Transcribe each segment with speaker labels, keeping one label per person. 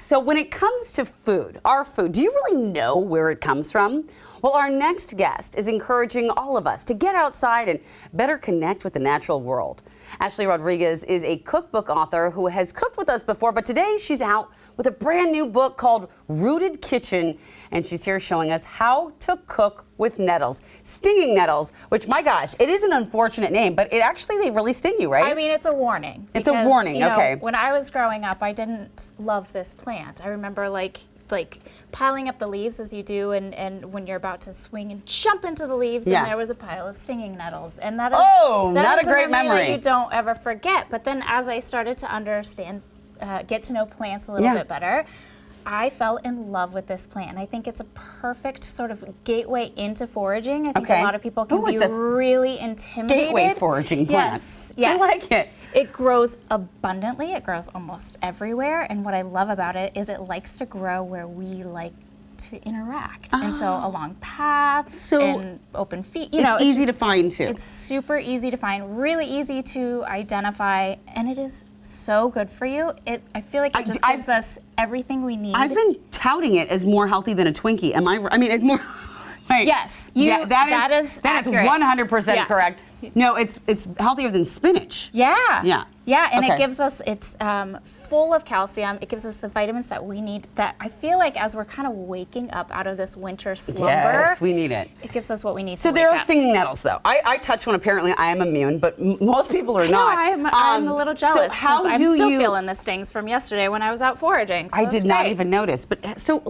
Speaker 1: So when it comes to food, our food, do you really know where it comes from? Well, our next guest is encouraging all of us to get outside and better connect with the natural world. Ashley Rodriguez is a cookbook author who has cooked with us before, but today she's out with a brand new book called Rooted Kitchen, and she's here showing us how to cook with nettles. Stinging nettles, which, my gosh, it is an unfortunate name, but they really sting you, right?
Speaker 2: I mean, it's a warning.
Speaker 1: It's a warning, okay.
Speaker 2: When I was growing up, I didn't love this plant. I remember like piling up the leaves as you do, and when you're about to swing and jump into the leaves, and there was a pile of stinging nettles, and that is
Speaker 1: not a great memory
Speaker 2: that you don't ever forget. But then as I started to understand, get to know plants a little bit better, I fell in love with this plant. And I think it's a perfect sort of gateway into foraging. I think a lot of people can be really intimidated.
Speaker 1: Gateway foraging plant.
Speaker 2: Yes.
Speaker 1: I like it.
Speaker 2: It grows abundantly. It grows almost everywhere. And what I love about it is it likes to grow where we like to interact. And so along paths and open feet.
Speaker 1: It's easy to find too.
Speaker 2: It's super easy to find, really ezy to identify, and it is so good for you. I feel like it just gives us everything we need.
Speaker 1: I've been touting it as more healthy than a Twinkie. I mean, it's more. Right.
Speaker 2: Yes,
Speaker 1: that is 100% correct. No, it's healthier than spinach.
Speaker 2: Yeah, and it gives us, it's full of calcium. It gives us the vitamins that we need, that I feel like as we're kind of waking up out of this winter slumber.
Speaker 1: Yes, we need it.
Speaker 2: It gives us what we need
Speaker 1: So
Speaker 2: to
Speaker 1: there
Speaker 2: wake
Speaker 1: are
Speaker 2: up.
Speaker 1: stinging nettles, though. I touched one. Apparently, I am immune, but most people are not.
Speaker 2: I'm a little jealous.
Speaker 1: So how
Speaker 2: I'm still feeling the stings from yesterday when I was out foraging. So
Speaker 1: I did not even notice. But so,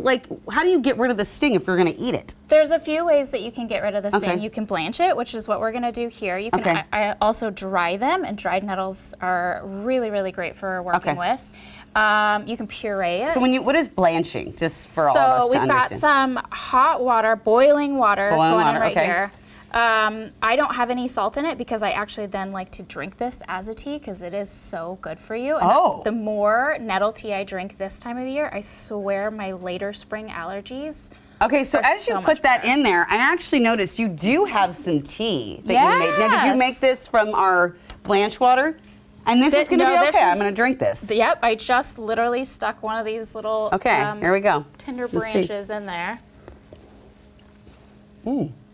Speaker 1: how do you get rid of the sting if you're going to eat it?
Speaker 2: There's a few ways that you can get rid of the sting. You can blanch it, which is what we're going to do here. You can I also dry them, and dried nettles are really, really great for working with. You can puree it.
Speaker 1: So what is blanching, just for all of us to understand?
Speaker 2: So we've got some hot water, boiling water going in right here. I don't have any salt in it because I actually then like to drink this as a tea because it is so good for you. And the more nettle tea I drink this time of year, I swear my later spring allergies.
Speaker 1: Okay, so as you put that in there, I actually noticed you do have some tea that you made. Now, did you make this from our blanch water? And this is going to be okay. I'm going to drink this.
Speaker 2: Yep, I just literally stuck one of these little
Speaker 1: here we go.
Speaker 2: Tender branches in there.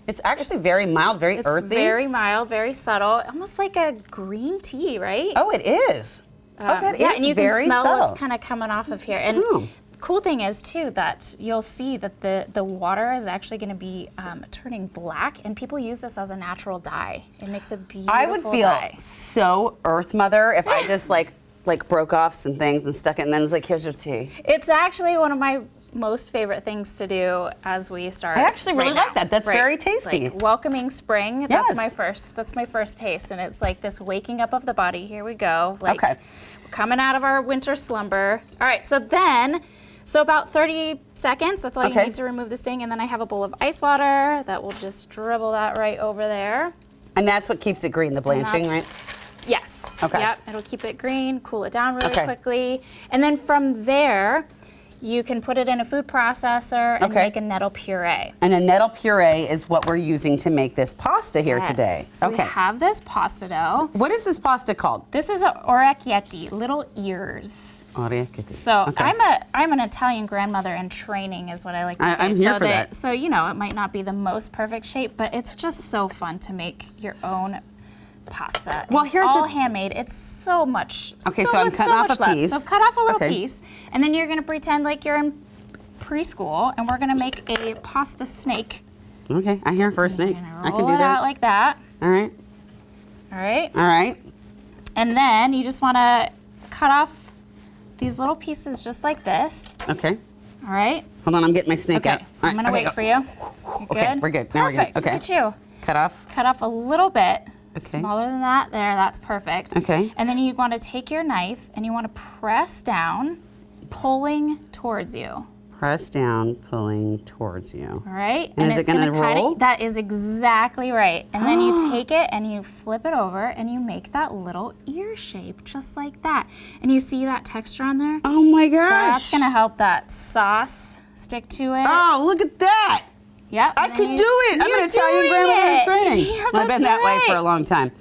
Speaker 1: It's actually very mild, very earthy.
Speaker 2: It's very mild, very subtle, almost like a green tea, right?
Speaker 1: Oh, it is. That is
Speaker 2: and you
Speaker 1: very
Speaker 2: can smell
Speaker 1: subtle.
Speaker 2: what's kind of coming off of here. And cool thing is too that you'll see that the water is actually going to be turning black, and people use this as a natural dye. It makes a beautiful dye.
Speaker 1: I would feel so Earth Mother if I just like broke off some things and stuck it, and then it's like, here's your tea.
Speaker 2: It's actually one of my most favorite things to do as we start.
Speaker 1: I actually really like that. That's very tasty.
Speaker 2: Like welcoming spring. That's my first taste, and it's like this waking up of the body. Here we go. Like we're coming out of our winter slumber. All right, so about 30 seconds, that's all you need to remove the sting, and then I have a bowl of ice water that will just dribble that right over there.
Speaker 1: And that's what keeps it green, the blanching, right?
Speaker 2: Yes.
Speaker 1: Okay.
Speaker 2: Yep, it'll keep it green, cool it down really quickly. And then from there, you can put it in a food processor and make a nettle puree.
Speaker 1: And a nettle puree is what we're using to make this pasta here today.
Speaker 2: So we have this pasta dough.
Speaker 1: What is this pasta called?
Speaker 2: This is orecchietti, little ears.
Speaker 1: Orecchietti.
Speaker 2: So I'm an Italian grandmother in training is what I like to say.
Speaker 1: I'm here for that.
Speaker 2: So it might not be the most perfect shape, but it's just so fun to make your own pasta.
Speaker 1: Well, here's
Speaker 2: all handmade. It's so much.
Speaker 1: Okay, so I'm cutting off a piece.
Speaker 2: So cut off a little piece, and then you're going to pretend like you're in preschool, and we're going to make a pasta snake.
Speaker 1: Okay, I'm here for a snake. I can do
Speaker 2: Roll it
Speaker 1: that.
Speaker 2: out like that.
Speaker 1: All right.
Speaker 2: All right.
Speaker 1: All right.
Speaker 2: And then you just want to cut off these little pieces just like this.
Speaker 1: Okay.
Speaker 2: All right.
Speaker 1: Hold on, I'm getting my snake out.
Speaker 2: Okay. I'm going to wait for you. You're good?
Speaker 1: We're good. Now
Speaker 2: Perfect.
Speaker 1: we're good. Okay.
Speaker 2: Look at you.
Speaker 1: Cut off.
Speaker 2: Cut off a little bit.
Speaker 1: Okay.
Speaker 2: Smaller than that. There, that's perfect.
Speaker 1: Okay.
Speaker 2: And then you want to take your knife and you want to press down, pulling towards you.
Speaker 1: Press down, pulling towards you.
Speaker 2: All right.
Speaker 1: And is it going to roll?
Speaker 2: That is exactly right. And then you take it and you flip it over and you make that little ear shape just like that. And you see that texture on there?
Speaker 1: Oh my gosh.
Speaker 2: That's going to help that sauce stick to it.
Speaker 1: Oh, look at that.
Speaker 2: Yep.
Speaker 1: I could do it. I'm an Italian grandmother in training. I've been that way for a long time.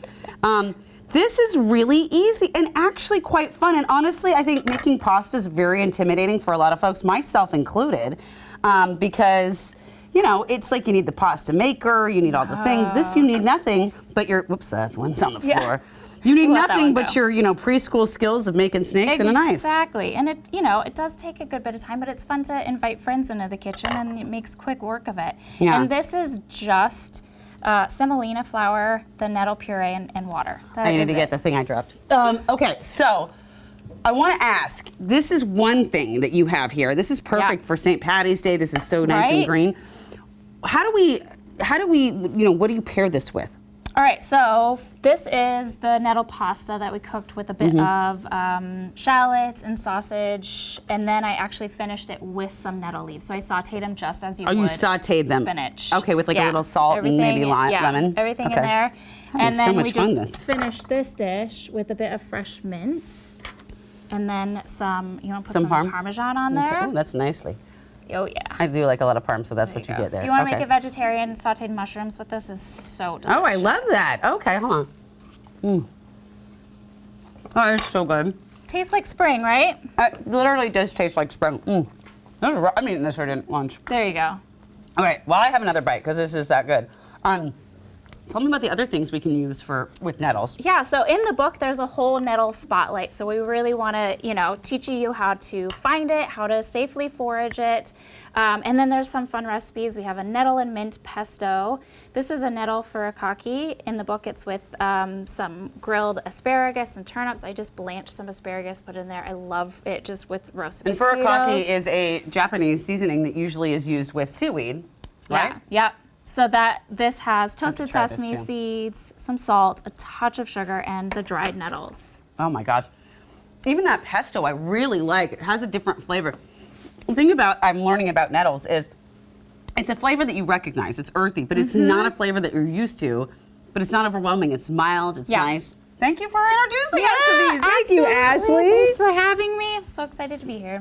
Speaker 1: This is really easy and actually quite fun. And honestly, I think making pasta is very intimidating for a lot of folks, myself included, because, you know, it's like you need the pasta maker, you need all the things. This, you need nothing but your, whoops, that one's on the floor. You need nothing but your, you know, preschool skills of making snakes and a knife.
Speaker 2: Exactly. And it, you know, it does take a good bit of time, but it's fun to invite friends into the kitchen and it makes quick work of it.
Speaker 1: Yeah.
Speaker 2: And this is just semolina flour, the nettle puree, and water.
Speaker 1: I need to get the thing I dropped. Okay, so I want to ask, this is one thing that you have here. This is perfect for St. Patty's Day. This is so nice and green. How do we, you know, what do you pair this with?
Speaker 2: All right, so this is the nettle pasta that we cooked with a bit of shallots and sausage, and then I actually finished it with some nettle leaves. So I sauteed them just as you would.
Speaker 1: Oh, you sauteed them.
Speaker 2: Spinach.
Speaker 1: Okay, with like a little salt and maybe lemon.
Speaker 2: Everything in there.
Speaker 1: And
Speaker 2: then
Speaker 1: so
Speaker 2: we just finished this dish with a bit of fresh mint, and then some, you know, put some Parmesan on there.
Speaker 1: Oh, that's nicely.
Speaker 2: Oh yeah.
Speaker 1: I do like a lot of parm, so that's what you get there.
Speaker 2: If you want to make it vegetarian, sauteed mushrooms with this is so delicious.
Speaker 1: Oh, I love that. Okay, hold on. Oh, it's so good.
Speaker 2: Tastes like spring, right?
Speaker 1: It literally does taste like spring. I'm eating this right at lunch.
Speaker 2: There you go.
Speaker 1: All right, well, I have another bite because this is that good. Tell me about the other things we can use with nettles.
Speaker 2: Yeah, so in the book, there's a whole nettle spotlight. So we really want to, you know, teach you how to find it, how to safely forage it. And then there's some fun recipes. We have a nettle and mint pesto. This is a nettle furikake. In the book, it's with some grilled asparagus and turnips. I just blanched some asparagus, put in there. I love it just with roasted potatoes.
Speaker 1: And furikake is a Japanese seasoning that usually is used with seaweed, right?
Speaker 2: Yeah, yep. So this has toasted sesame seeds, some salt, a touch of sugar, and the dried nettles.
Speaker 1: Oh my gosh. Even that pesto I really like. It has a different flavor. The thing I'm learning about nettles is it's a flavor that you recognize. It's earthy, but it's not a flavor that you're used to, but it's not overwhelming. It's mild, it's nice. Thank you for introducing us to these. Thank you, Ashley.
Speaker 2: Thanks for having me. I'm so excited to be here.